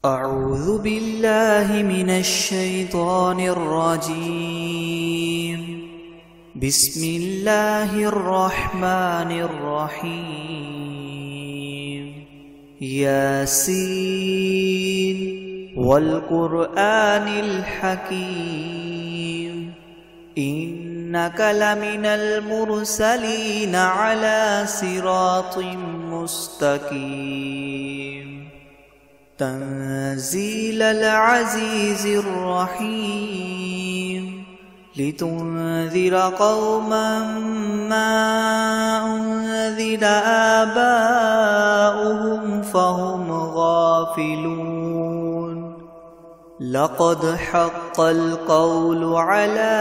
أعوذ بالله من الشيطان الرجيم. بسم الله الرحمن الرحيم. ياسين والقرآن الحكيم إنك لمن المرسلين على صراط مستقيم تنزيل العزيز الرحيم لتنذر قوما ما أنذر آباؤهم فهم غافلون لقد حق القول على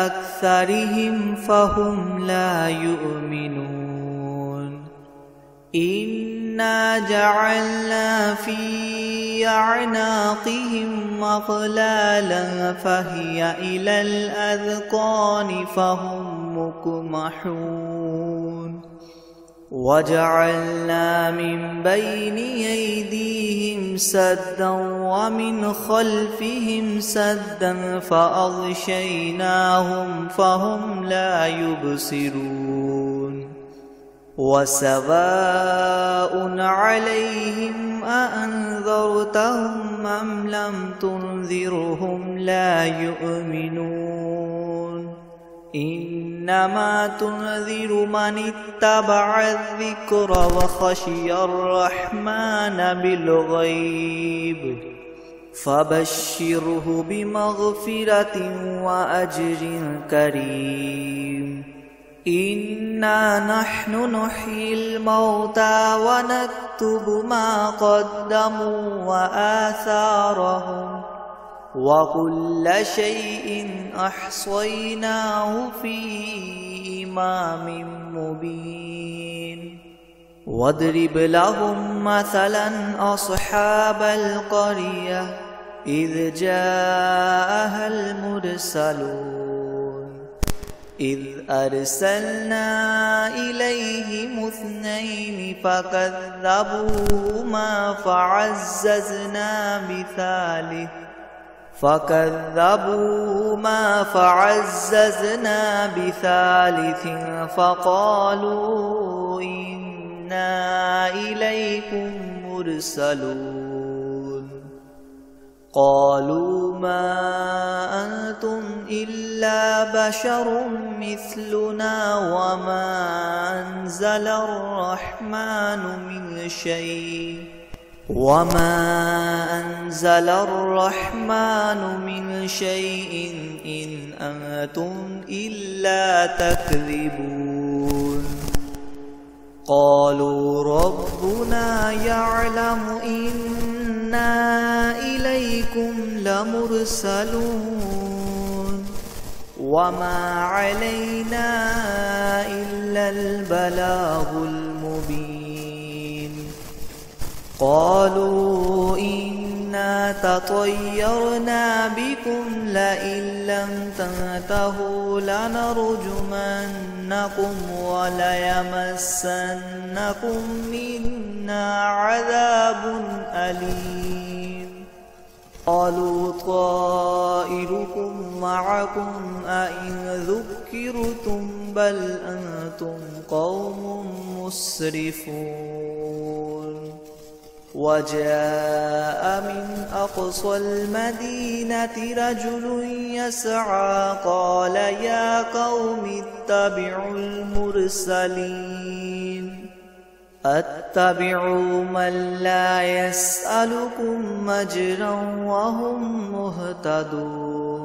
أكثرهم فهم لا يؤمنون إنا جعلنا في أعناقهم أغلالا فهي إلى الأذقان فهم مقمحون وجعلنا من بين أيديهم سدا ومن خلفهم سدا فأغشيناهم فهم لا يبصرون وسواء عليهم أأنذرتهم أم لم تنذرهم لا يؤمنون إنما تنذر من اتبع الذكر وخشي الرحمن بالغيب فبشره بمغفرة وأجر كريم إنا نحن نحيي الموتى ونكتب ما قدموا وآثارهم وكل شيء أحصيناه في إمام مبين واضرب لهم مثلا أصحاب القرية إذ جاءها المرسلون إذ أرسلنا إليهم اثنين فكذبوهما فعززنا بثالث فقالوا إنا إليكم مرسلون قالوا ما أنتم إلا بشر مثلنا وما أنزل الرحمن من شيء إن أنتم إلا تكذبون قالوا ربنا يعلم إنا إليكم لمرسلون وما علينا إلا البلاغ المبين قالوا إنا تطيرنا بكم لئن لم تنتهوا لنرجمنكم وليمسنكم منا عذاب أليم قالوا طائركم معكم أئن ذكرتم بل أنتم قوم مسرفون وجاء من أقصى المدينة رجل يسعى قال يا قوم اتبعوا المرسلين اتبعوا من لا يسألكم أجرا وهم مهتدون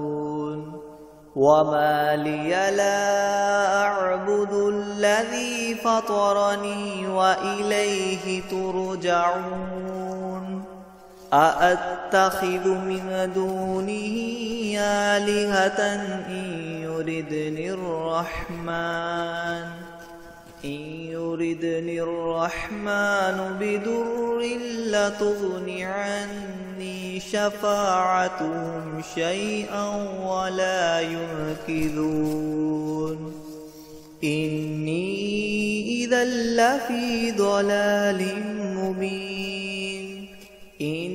وما لي لا أعبد الذي فطرني وإليه ترجعون أأتخذ من دونه آلهة إن يردني الرحمن بضر لتغن عني شفاعتهم شيئا ولا ينقذون إني إذا لفي ضلال مبين إن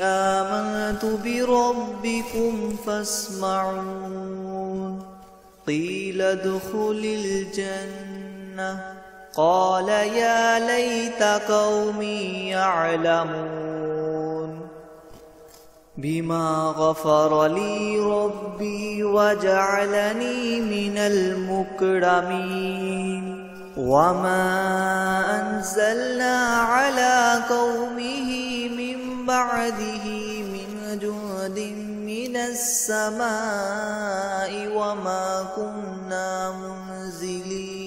آمنت بربكم فاسمعون قيل ادخل الجنة قال يا ليت قومي يعلمون بما غفر لي ربي وجعلني من المكرمين وما أنزلنا على قومه من بعده من جند من السماء وما كنا منزلين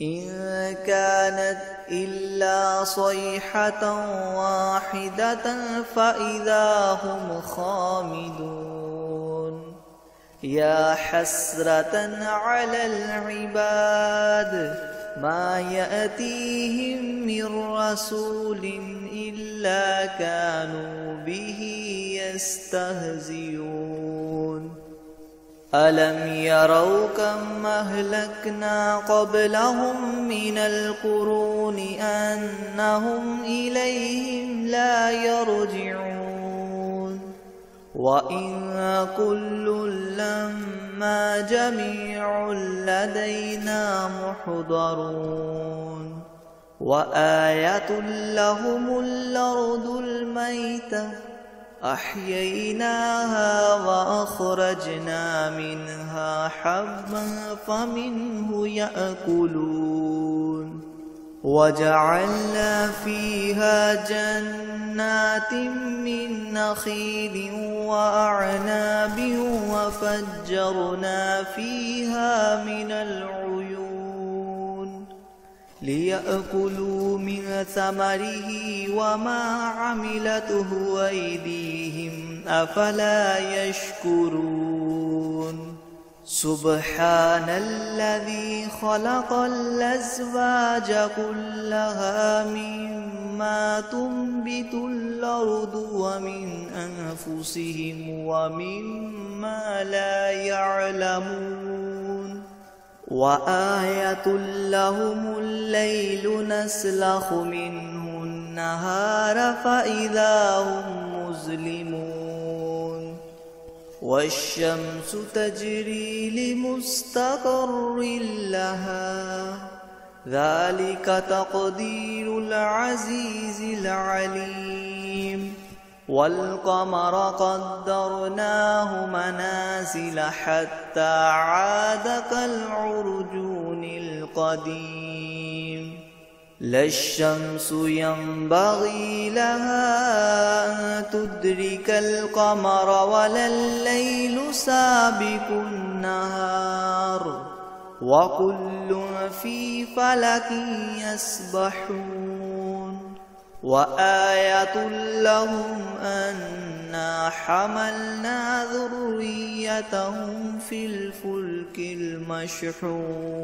إن كانت إلا صيحة واحدة فإذا هم خامدون يا حسرة على العباد ما يأتيهم من رسول إلا كانوا به يستهزئون ألم يروا كم أهلكنا قبلهم من القرون أنهم إليهم لا يرجعون وإن كل لما جميع لدينا محضرون وآية لهم الأرض الميتة أحييناها وأخرجنا منها حبا فمنه يأكلون وجعلنا فيها جنات من نخيل وأعناب وفجرنا فيها من العيون ليأكلوا من ثمره وما عملته أيديهم أفلا يشكرون سبحان الذي خلق الأزواج كلها مما تنبت الأرض ومن أنفسهم ومما لا يعلمون وآية لهم الليل نسلخ منه النهار فإذا هم مظلمون والشمس تجري لمستقر لها ذلك تقدير العزيز العليم والقمر قدرناه منازل حتى عاد كالعرجون القديم لا الشمس ينبغي لها أن تدرك القمر ولا الليل سابق النهار وكل في فلك يسبحون وآية لهم أنا حملنا ذريتهم في الفلك المشحون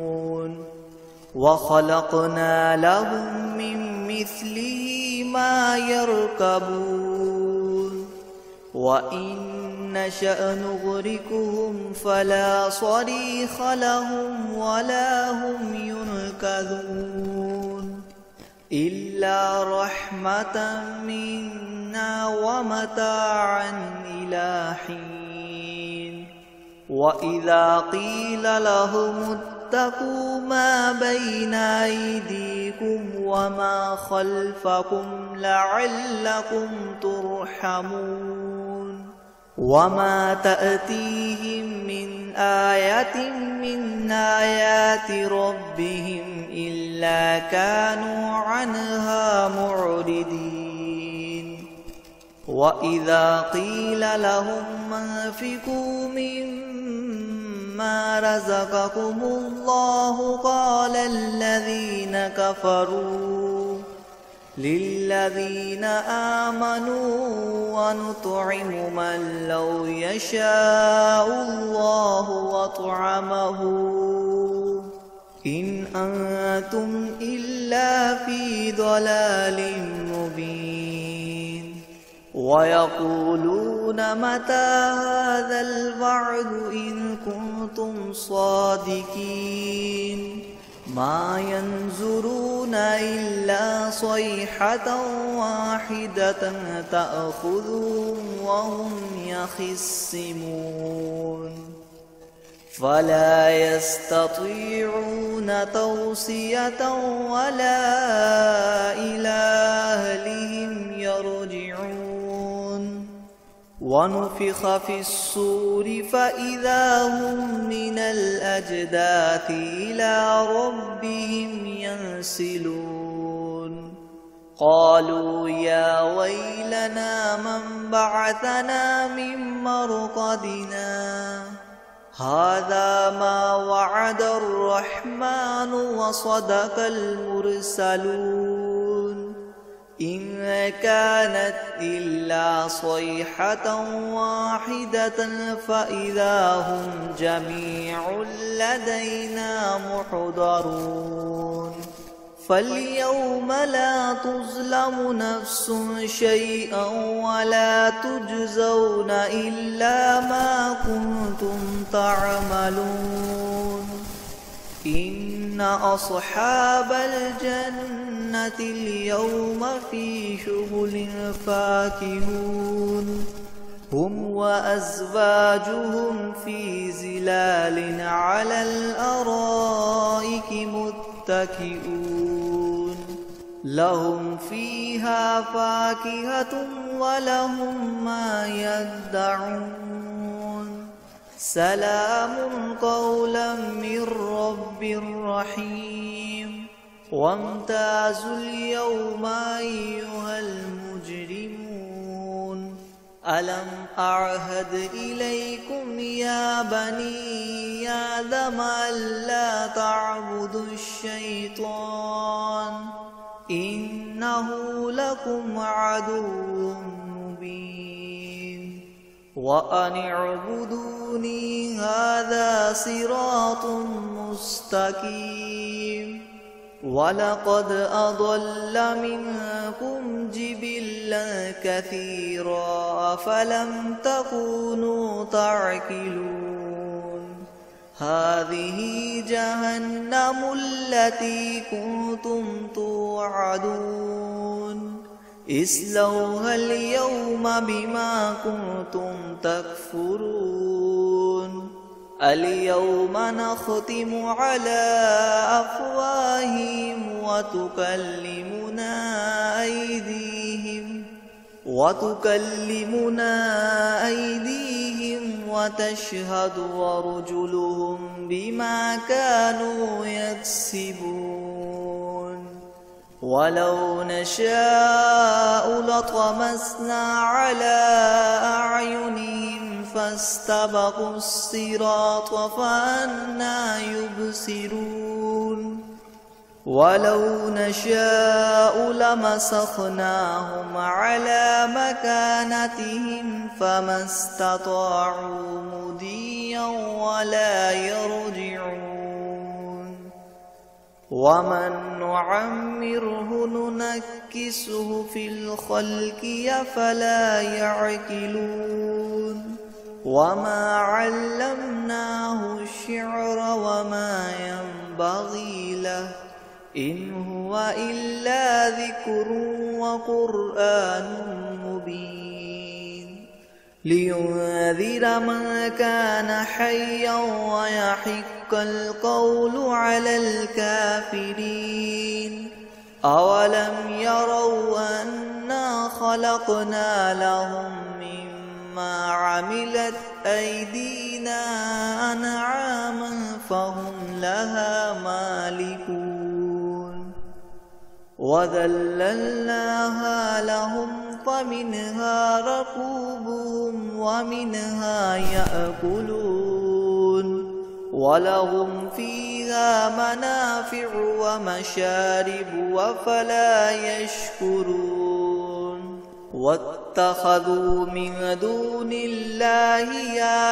وخلقنا لهم من مثله ما يركبون وإن نشأ نغرقهم فلا صريخ لهم ولا هم ينقذون إلا رحمة منا ومتاعا إلى حين وإذا قيل لهم اتقوا ما بين أيديكم وما خلفكم لعلكم ترحمون وما تأتيهم من آية من آيات ربهم إلا كانوا عنها معرضين وإذا قيل لهم أنفقوا مما رزقكم الله قال الذين كفروا للذين آمنوا ونطعم من لو يشاء الله وطعمه إن أنتم إلا في ضلال مبين ويقولون متى هذا الوعد إن كنتم صادقين ما ينظرون إلا صيحة واحدة تأخذهم وهم يخصمون فلا يستطيعون توصية ولا إلى أهلهم يرجعون ونفخ في الصور فإذا هم من الأجداث إلى ربهم ينسلون قالوا يا ويلنا من بعثنا من مرقدنا هذا ما وعد الرحمن وصدق المرسلون إن كانت إلا صيحة واحدة فإذا هم جميع لدينا محضرون فاليوم لا تظلم نفس شيئا ولا تجزون إلا ما كنتم تعملون إن أصحاب الجنة اليوم في شغل فاكهون هم وأزواجهم في ظلال على الأرائك متكئون لهم فيها فاكهة ولهم ما يدعون سلام قولا من رب رحيم وامتازوا اليوم أيها المجرمون ألم أعهد إليكم يا بني آدم ألا تعبدوا الشيطان إنه لكم عدو مبين وأن اعبدوني هذا صراط مستقيم ولقد أضل منكم جبلا كثيرا أفلم تكونوا تعقلون هذه جهنم التي كنتم توعدون اصلوها اليوم بما كنتم تكفرون اليوم نختم على أفواههم وتكلمنا أيديهم وتشهد أرجلهم بما كانوا يكسبون ولو نشاء لطمسنا على أعينهم فاستبقوا الصراط فأنى يبصرون ولو نشاء لمسخناهم على مكانتهم فما استطاعوا مضيا ولا يرجعون ومن نعمره ننكسه في الخلق أفلا يعقلون وما علمناه الشعر وما ينبغي له إن هو إلا ذكر وقرآن مبين لينذر من كان حيا ويحق القول على الكافرين أولم يروا أنا خلقنا لهم مما عملت أيدينا أنعاما فهم لها مالكون وذللناها لهم فمنها ركوبهم ومنها يأكلون ولهم فيها منافع ومشارب أفلا يشكرون واتخذوا من دون الله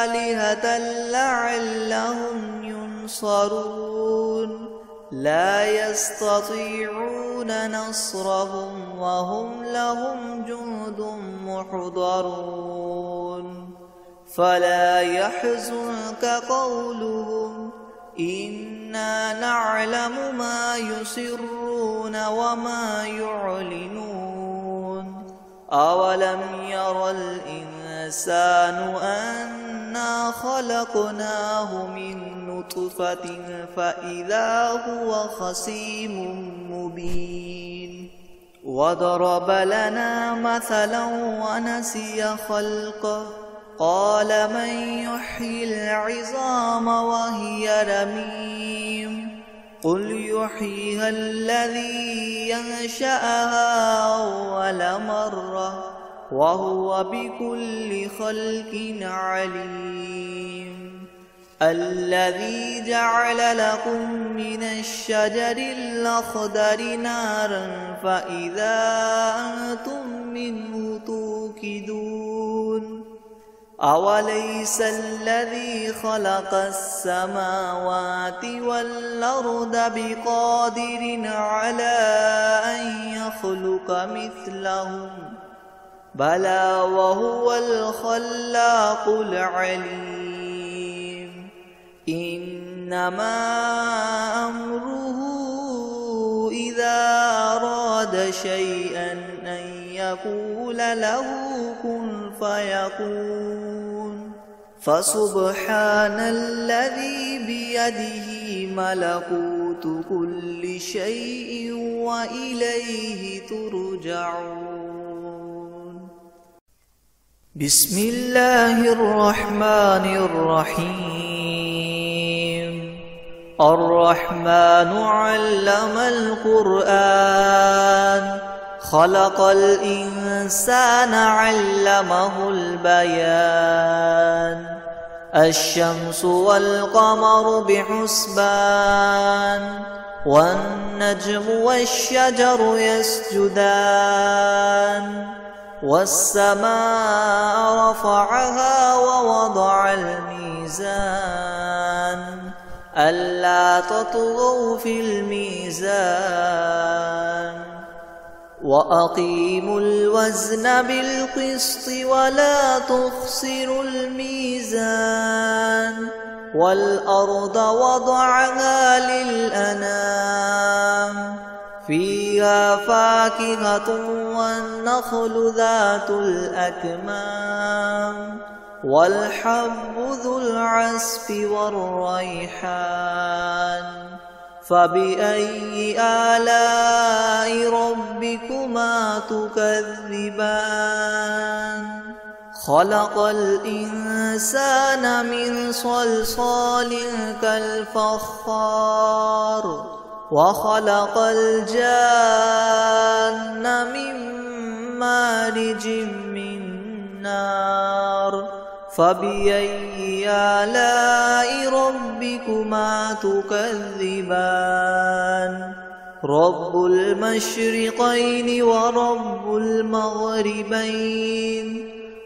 آلهة لعلهم ينصرون لا يستطيعون نصرهم وهم لهم جند محضرون فلا يحزنك قولهم إنا نعلم ما يسرون وما يعلنون أولم ير الإنسان أنا خلقناه من نطفة فإذا هو خصيم مبين وضرب لنا مثلا ونسي خلقه قال من يحيي العظام وهي رميم قل يحييها الذي ينشأها أول مرة وهو بكل خلق عليم الذي جعل لكم من الشجر الأخضر نارا فإذا أنتم منه توقدون أوليس الذي خلق السماوات والأرض بقادر على أن يخلق مثلهم بلى وهو الخلاق العليم إنما أمره إذا أراد شيئا أن يقول له كن فيكون فسبحان الذي بيده ملكوت كل شيء وإليه ترجعون بسم الله الرحمن الرحيم الرحمن علم القرآن خلق الإنسان علمه البيان الشمس والقمر بحسبان والنجم والشجر يسجدان والسماء رفعها ووضع الميزان ألا تطغوا في الميزان وأقيموا الوزن بالقسط ولا تخسروا الميزان والأرض وضعها للأنام فيها فاكهة والنخل ذات الأكمام والحب ذو العصف والريحان فبأي آلاء ربكما تكذبان خلق الإنسان من صلصال كالفخار وخلق الجان من مارج من نار فبأي آلاء ربكما تكذبان رب المشرقين ورب المغربين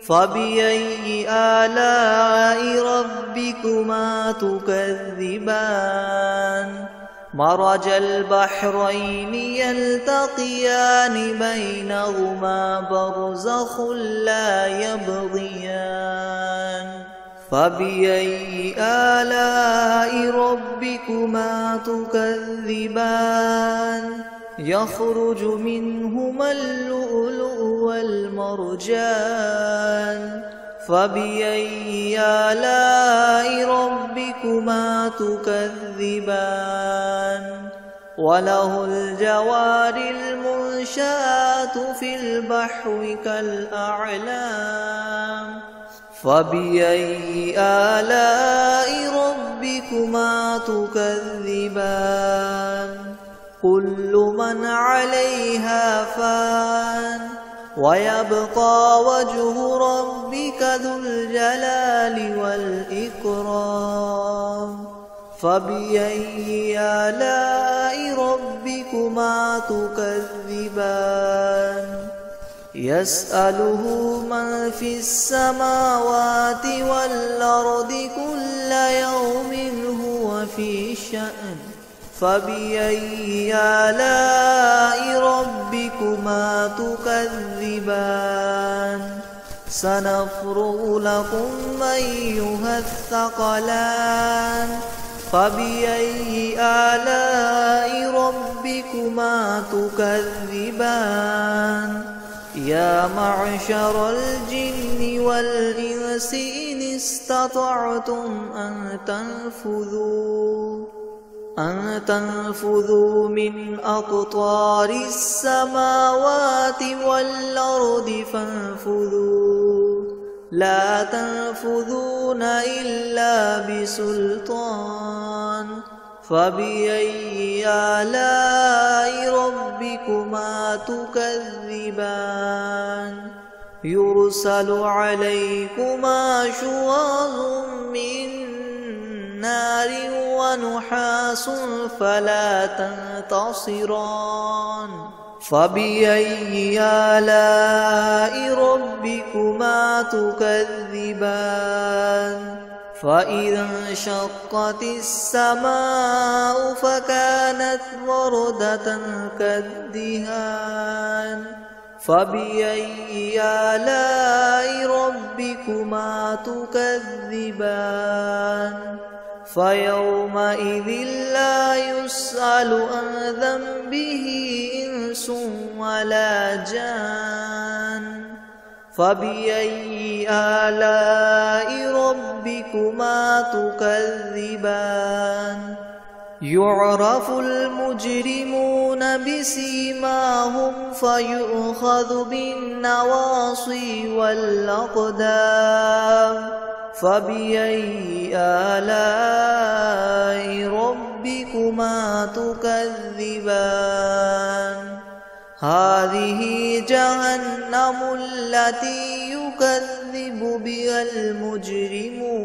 فبأي آلاء ربكما تكذبان مرج البحرين يلتقيان بينهما برزخ لا يبغيان فبأي آلاء ربكما تكذبان يخرج منهما اللؤلؤ والمرجان فبأي آلاء ربكما تكذبان وله الجوار المنشآت في البحر كالأعلام فبأي آلاء ربكما تكذبان كل من عليها فان ويبقى وجه ربك ذو الجلال والإكرام فبأي آلاء ربكما تكذبان يسأله من في السماوات والأرض كل يوم هو في شأن فبأي آلاء ربكما تكذبان سنفرغ لكم أيها الثقلان فبأي آلاء ربكما تكذبان يا معشر الجن والإنس إن استطعتم أن تنفذوا من أقطار السماوات والأرض فانفذوا لا تنفذون إلا بسلطان فبأي آلاء ربكما تكذبان يرسل عليكما شواظ من نار ونحاس فلا تنتصران فبأي آلاء ربكما تكذبان فإذا انشقت السماء فكانت وردة كالدهان فبأي آلاء ربكما تكذبان فيومئذ لا يسأل عن ذنبه إنس ولا جان فبأي آلاء ربكما تكذبان يعرف المجرمون بسيماهم فيؤخذ بالنواصي والأقدام فبأي آلاء ربكما تكذبان هذه جهنم التي يكذب بها المجرمون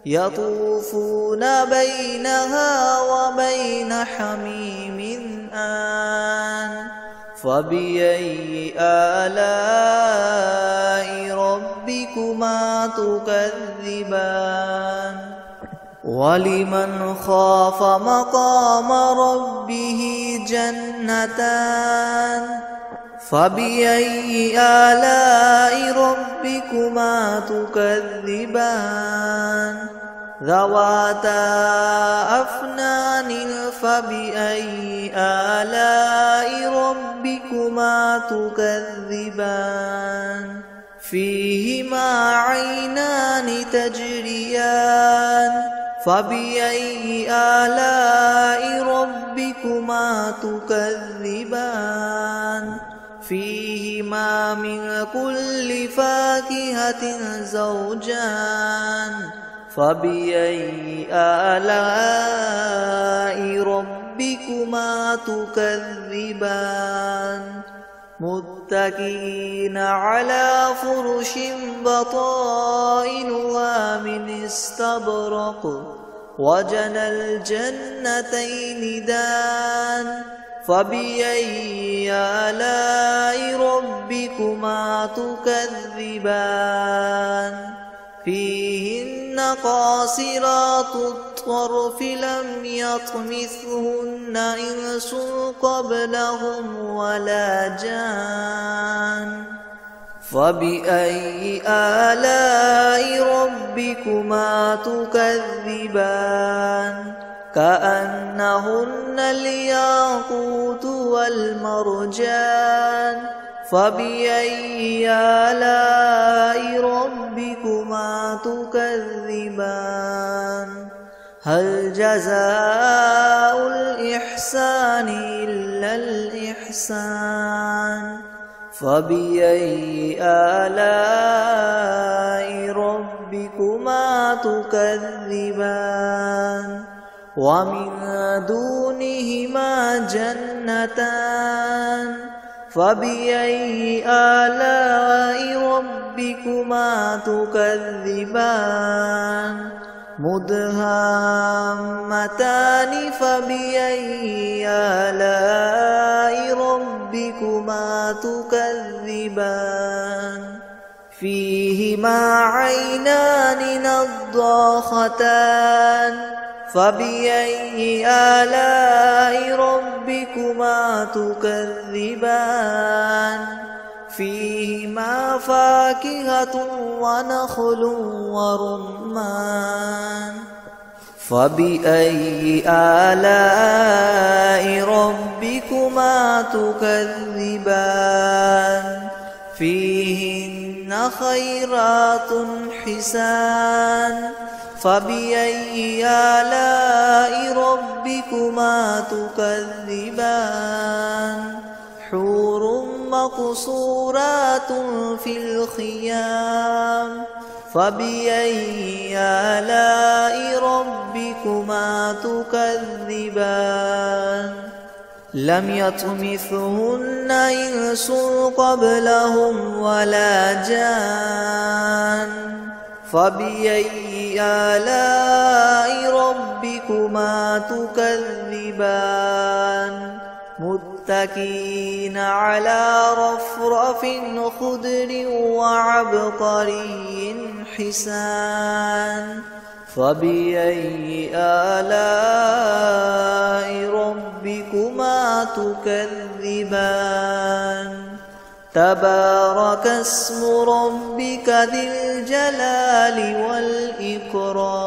يطوفون بينها وبين حميم آن فبأي آلاء ربكما تكذبان ولمن خاف مقام ربه جنتان فبأي آلاء ربكما تكذبان ذواتا أفنان فبأي آلاء ربكما تكذبان فيهما عينان تجريان فبأي آلاء ربكما تكذبان فيهما من كل فاكهة زوجان فبأي آلاء ربكما تكذبان متكئين على فرش بطائنها من استبرق وجنى الجنتين دان فبأي آلاء ربكما تكذبان فيهن قاصرات الطرف لم يطمثهن إنس قبلهم ولا جان فبأي آلاء ربكما تكذبان كأنهن الياقوت والمرجان فبأي آلاء ربكما تكذبان هل جزاء الإحسان إلا الإحسان فبأي آلاء ربكما تكذبان ومن دونهما جنتان فبأي آلاء ربكما تكذبان مدهامتان فبأي آلاء ربكما تكذبان فيهما عينان نضاختان فبأي آلاء ربكما تكذبان فيهما فاكهة ونخل ورمان فبأي آلاء ربكما تكذبان فيهن خيرات حسان فبأي آلاء ربكما تكذبان حور مقصورات في الخيام فبأي آلاء ربكما تكذبان لم يطمثهن إنس قبلهم ولا جان فبأي آلاء ربكما تكذبان متكئين على رفرف خضر وعبقري حسان فبأي آلاء ربكما تكذبان تبارك اسم ربك ذي الجلال والإكرام